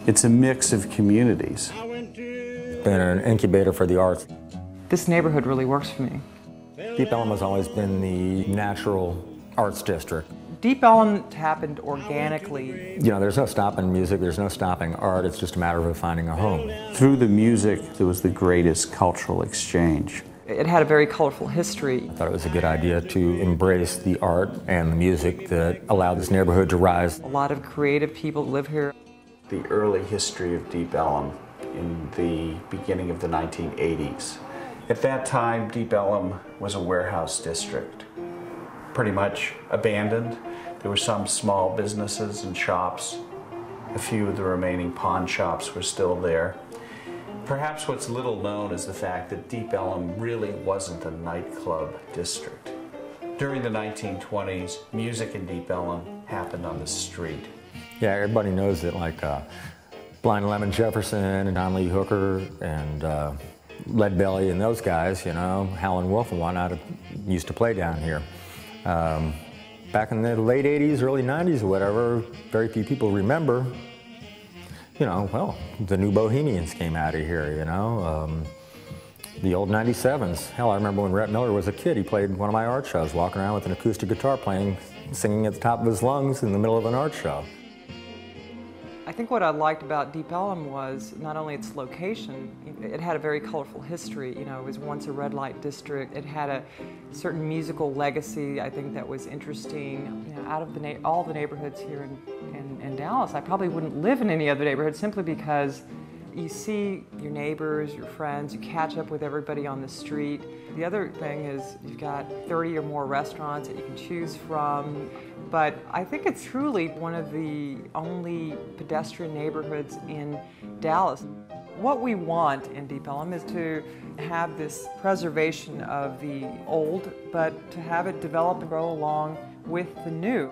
It's a mix of communities. Been an incubator for the arts. This neighborhood really works for me. Deep Ellum has always been the natural arts district. Deep Ellum happened organically. You know, there's no stopping music, there's no stopping art, it's just a matter of finding a home. Through the music, there was the greatest cultural exchange. It had a very colorful history. I thought it was a good idea to embrace the art and the music that allowed this neighborhood to rise. A lot of creative people live here. The early history of Deep Ellum in the beginning of the 1980s. At that time, Deep Ellum was a warehouse district, pretty much abandoned. There were some small businesses and shops. A few of the remaining pawn shops were still there. Perhaps what's little known is the fact that Deep Ellum really wasn't a nightclub district. During the 1920s, music in Deep Ellum happened on the street. Yeah, everybody knows that, like Blind Lemon Jefferson and Don Lee Hooker and Lead Belly and those guys, you know, Howlin' Wolf and whatnot used to play down here. Back in the late 80s, early 90s or whatever, very few people remember, you know, well, the New Bohemians came out of here, you know. The old 97s. Hell, I remember when Rhett Miller was a kid, he played one of my art shows, walking around with an acoustic guitar playing, singing at the top of his lungs in the middle of an art show. I think what I liked about Deep Ellum was not only its location, it had a very colorful history. You know, it was once a red light district. It had a certain musical legacy, I think, that was interesting. You know, out of all the neighborhoods here in Dallas, I probably wouldn't live in any other neighborhood simply because you see your neighbors, your friends, you catch up with everybody on the street. The other thing is you've got 30 or more restaurants that you can choose from. But I think it's truly one of the only pedestrian neighborhoods in Dallas. What we want in Deep Ellum is to have this preservation of the old, but to have it develop and grow along with the new.